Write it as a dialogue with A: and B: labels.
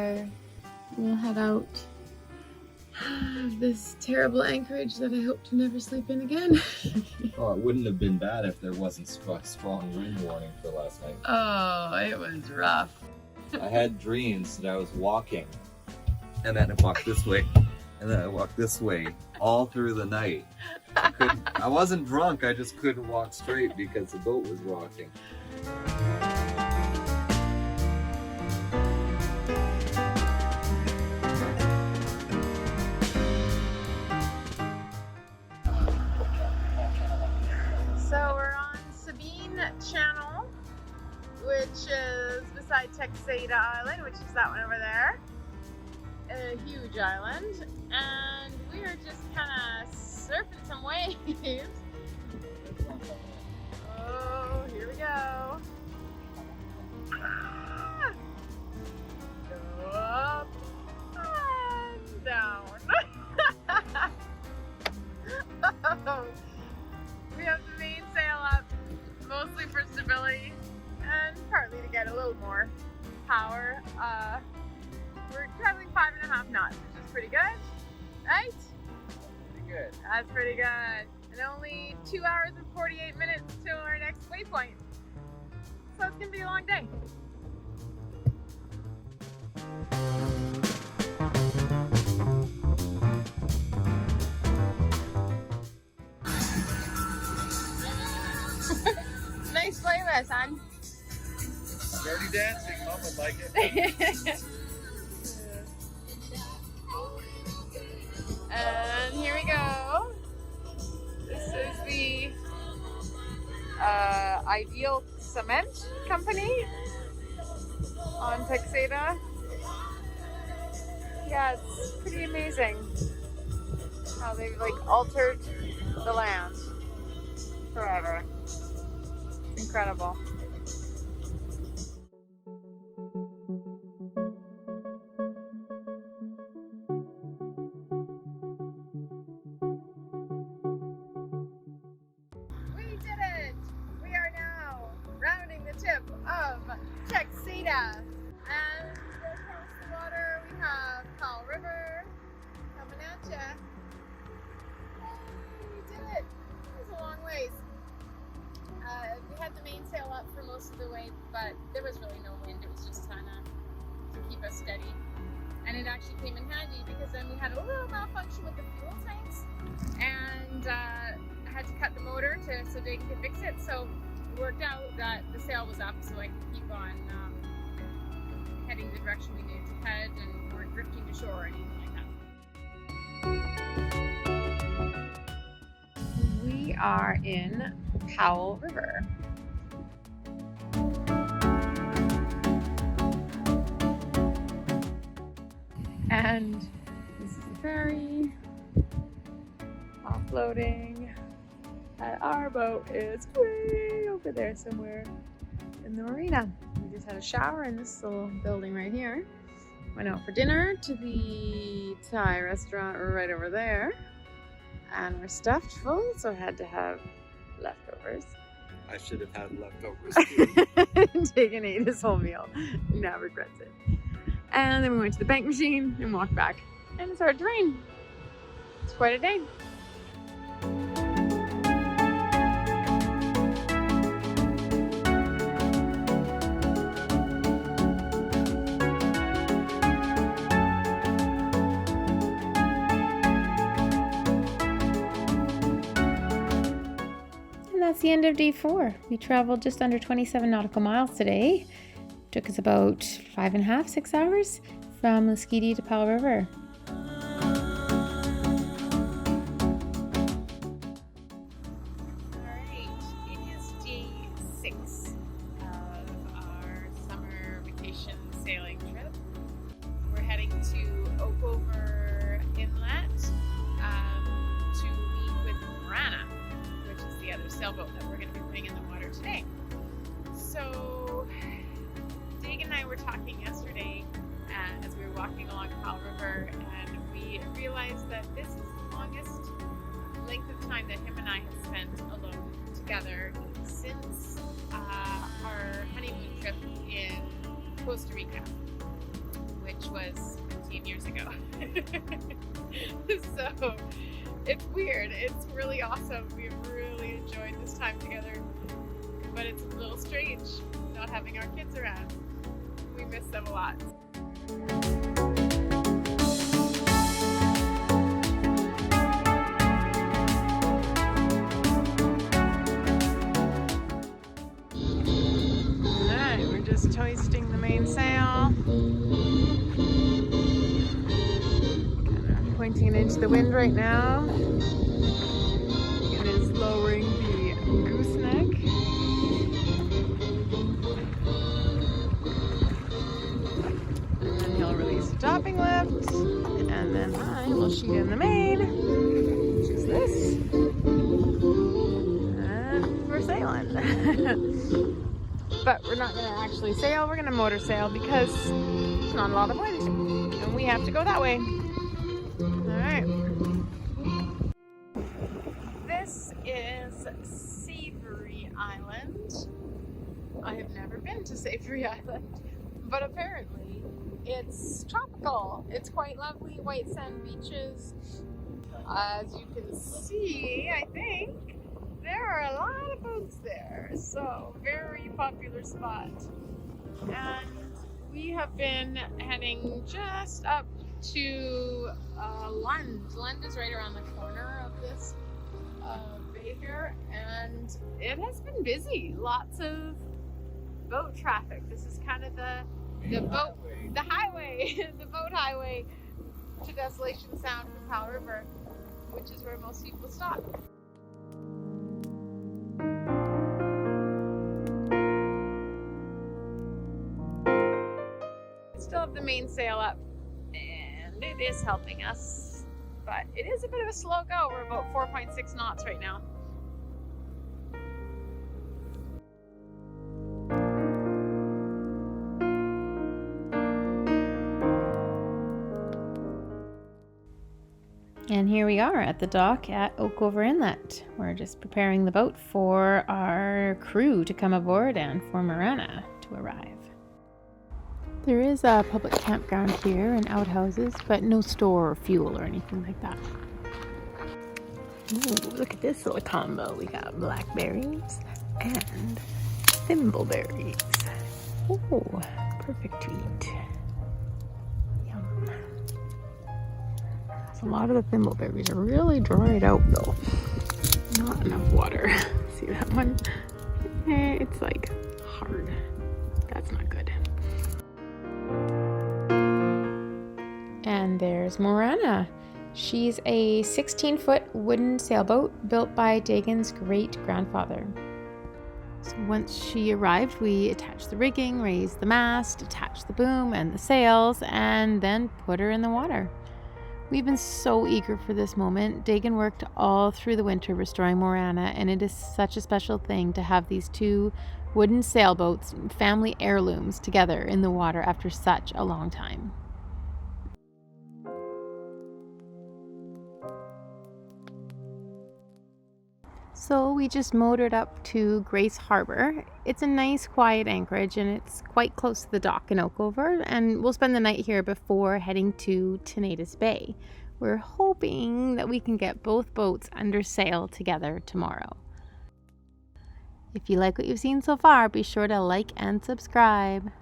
A: car. We'll head out of this terrible anchorage that I hope to never sleep in again.
B: Oh, it wouldn't have been bad if there wasn't strong wind warning for last night.
A: Oh, it was rough.
B: I had dreams that I was walking, and then I walked this way, and then I walked this way, all through the night. I wasn't drunk, I just couldn't walk straight because the boat was rocking.
A: So we're on Sabine Channel, which is beside Lasquiti Island, which is that one over there. A huge island, and we are just kind of surfing some waves. Oh, here we go. Ah! Go up and down. Oh. We have the mainsail up, mostly for stability and partly to get a little more power. We're traveling 5.5 knots, which is pretty good, right?
B: Pretty good.
A: That's pretty good. And only 2 hours and 48 minutes till our next waypoint. So it's gonna be a long day. Nice playlist, son.
B: Dirty dancing, Mom would like it.
A: And here we go. This is the Ideal Cement Company on Lasquiti. Yeah, it's pretty amazing how they've like altered the land forever. It's incredible. Tip of Lasquiti, and across the water we have Powell River coming at ya. Hey, we did it! It was a long ways. We had the mainsail up for most of the way, but there was really no wind. It was just kind of to keep us steady, and it actually came in handy because then we had a little malfunction with the fuel tanks, and I had to cut the motor so Dagan could fix it. So it worked out that the sail was up, so I could keep on heading the direction we needed to head, and weren't drifting to shore or anything like that. We are in Powell River. And this is the ferry offloading. And our boat is way over there somewhere in the marina. We just had a shower in this little building right here. Went out for dinner to the Thai restaurant right over there. And we're stuffed full, so I had to have leftovers.
B: I should have had leftovers too.
A: Dagan ate his whole meal. He now regrets it. And then we went to the bank machine and walked back. And it started to rain. It's quite a day. That's the end of day 4. We traveled just under 27 nautical miles today. Took us about 5.5, 6 hours from Lasquiti to Powell River. Alright, it is day 6 of our summer vacation sailing trip. We're heading to Okeover Inlet to meet with Maurana, which is the other sailboat that we're going to be putting in the water today. So, Dagan and I were talking yesterday as we were walking along Powell River, and we realized that this is the longest length of time that him and I have spent alone together since our honeymoon trip in Costa Rica, which was 15 years ago. So it's weird. It's really awesome. We've really enjoyed this time together, but it's a little strange not having our kids around. We miss them a lot. Alright, we're just hoisting the mainsail. Pointing it into the wind right now. It is lowering the gooseneck. And then he'll release the topping lift. And then I will sheet in the main, which is this. And we're sailing. But we're not going to actually sail, we're going to motor sail because there's not a lot of wind. And we have to go that way. Alright. This is Savory Island. I have never been to Savory Island, but apparently it's tropical. It's quite lovely, white sand beaches. As you can see, I think, there are a lot of boats there, so very popular spot. And we have been heading just up to Lund. Lund is right around the corner of this bay here, and it has been busy. Lots of boat traffic. This is kind of the highway, the boat highway to Desolation Sound from Powell River, which is where most people stop. Still have the mainsail up, and it is helping us, but it is a bit of a slow go. We're about 4.6 knots right now.
C: And here we are at the dock at Okeover Inlet. We're just preparing the boat for our crew to come aboard and for Maurana to arrive. There is a public campground here and outhouses, but no store or fuel or anything like that. Ooh, look at this little combo. We got blackberries and thimbleberries. Ooh, perfect to eat. Yum. A lot of the thimbleberries are really dried out though. Not enough water. See that one? It's like hard. That's not good. And there's Maurana. She's a 16-foot wooden sailboat built by Dagan's great-grandfather. So once she arrived, we attached the rigging, raised the mast, attached the boom and the sails, and then put her in the water. We've been so eager for this moment. Dagan worked all through the winter restoring Maurana, and it is such a special thing to have these two wooden sailboats, family heirlooms, together in the water after such a long time. So we just motored up to Grace Harbor. It's a nice quiet anchorage and it's quite close to the dock in Okeover, and we'll spend the night here before heading to Tenedos Bay. We're hoping that we can get both boats under sail together tomorrow. If you like what you've seen so far, be sure to like and subscribe.